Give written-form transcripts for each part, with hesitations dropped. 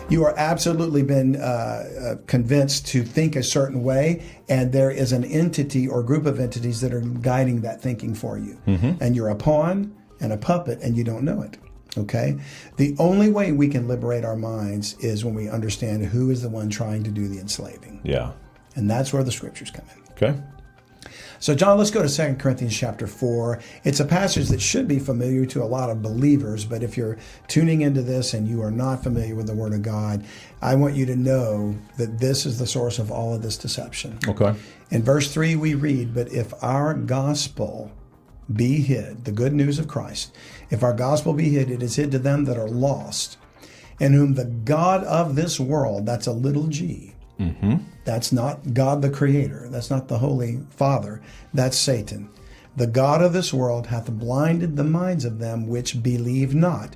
You are absolutely been convinced to think a certain way, and there is an entity or group of entities that are guiding that thinking for you. And you're a pawn and a puppet, and you don't know it. Okay? The only way we can liberate our minds is when we understand who is the one trying to do the enslaving. Yeah. And that's where the scriptures come in. Okay. So, John, let's go to 2 Corinthians chapter 4. It's a passage that should be familiar to a lot of believers, but if you're tuning into this and you are not familiar with the Word of God, I want you to know that this is the source of all of this deception. Okay. In verse 3, we read, "But if our gospel be hid," the good news of Christ, "if our gospel be hid, it is hid to them that are lost, in whom the God of this world," that's a little g. That's not God the Creator. That's not the Holy Father. That's Satan. "The God of this world hath blinded the minds of them which believe not,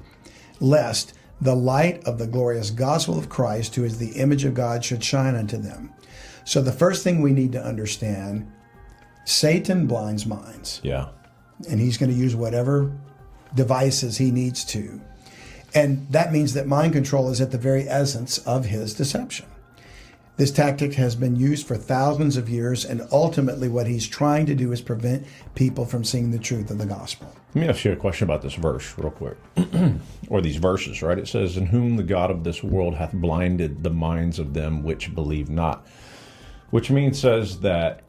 lest the light of the glorious gospel of Christ, who is the image of God, should shine unto them." So the first thing we need to understand, Satan blinds minds. Yeah. And he's going to use whatever devices he needs to. And that means that mind control is at the very essence of his deception. This tactic has been used for thousands of years, and ultimately what he's trying to do is prevent people from seeing the truth of the gospel. Let me ask you a question about this verse real quick. Or these verses, right? It says, "In whom the God of this world hath blinded the minds of them which believe not." Which says that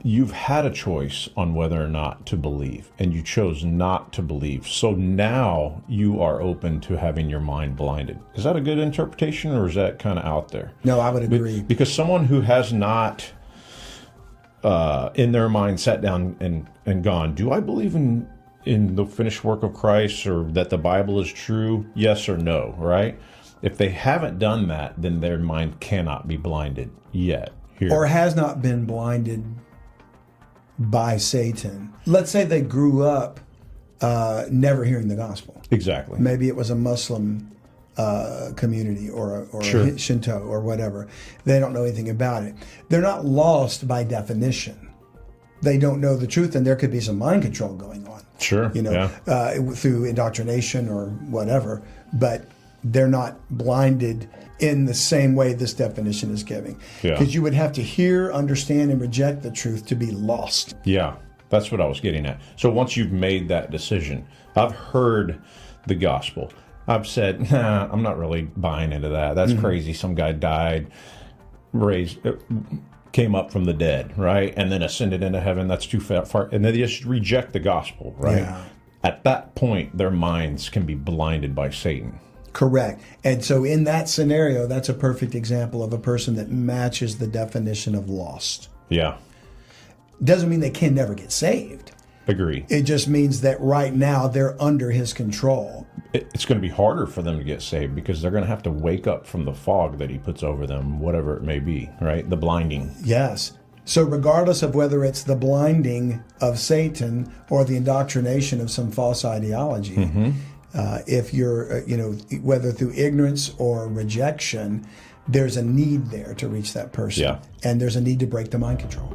you've had a choice on whether or not to believe, and you chose not to believe. So now you are open to having your mind blinded. Is that a good interpretation, or is that kind of out there? No, I would agree. Because someone who has not, in their mind, sat down and gone, do I believe in the finished work of Christ, or that the Bible is true? Yes or no, right? If they haven't done that, then their mind cannot be blinded yet. Here. Or has not been blinded by Satan. Let's say they grew up never hearing the gospel. Exactly. Maybe it was a Muslim community or Sure. a Shinto or whatever. They don't know anything about it. They're not lost by definition. They don't know the truth, and there could be some mind control going on. Sure. Through indoctrination or whatever. But they're not blinded in the same way this definition is giving. Because you would have to hear, understand, and reject the truth to be lost. Yeah, that's what I was getting at. So once you've made that decision, I've heard the gospel. I've said, nah, I'm not really buying into that. That's crazy. Some guy died, came up from the dead, right? And then ascended into heaven. That's too far. And then they just reject the gospel, right? Yeah. At that point, their minds can be blinded by Satan. Correct. And so in that scenario, that's a perfect example of a person that matches the definition of lost. Yeah. Doesn't mean they can never get saved. Agree. It just means that right now they're under his control. It's going to be harder for them to get saved because they're going to have to wake up from the fog that he puts over them, whatever it may be, right? The blinding. Yes. So regardless of whether it's the blinding of Satan or the indoctrination of some false ideology, if you're, whether through ignorance or rejection, there's a need there to reach that person. Yeah. And there's a need to break the mind control.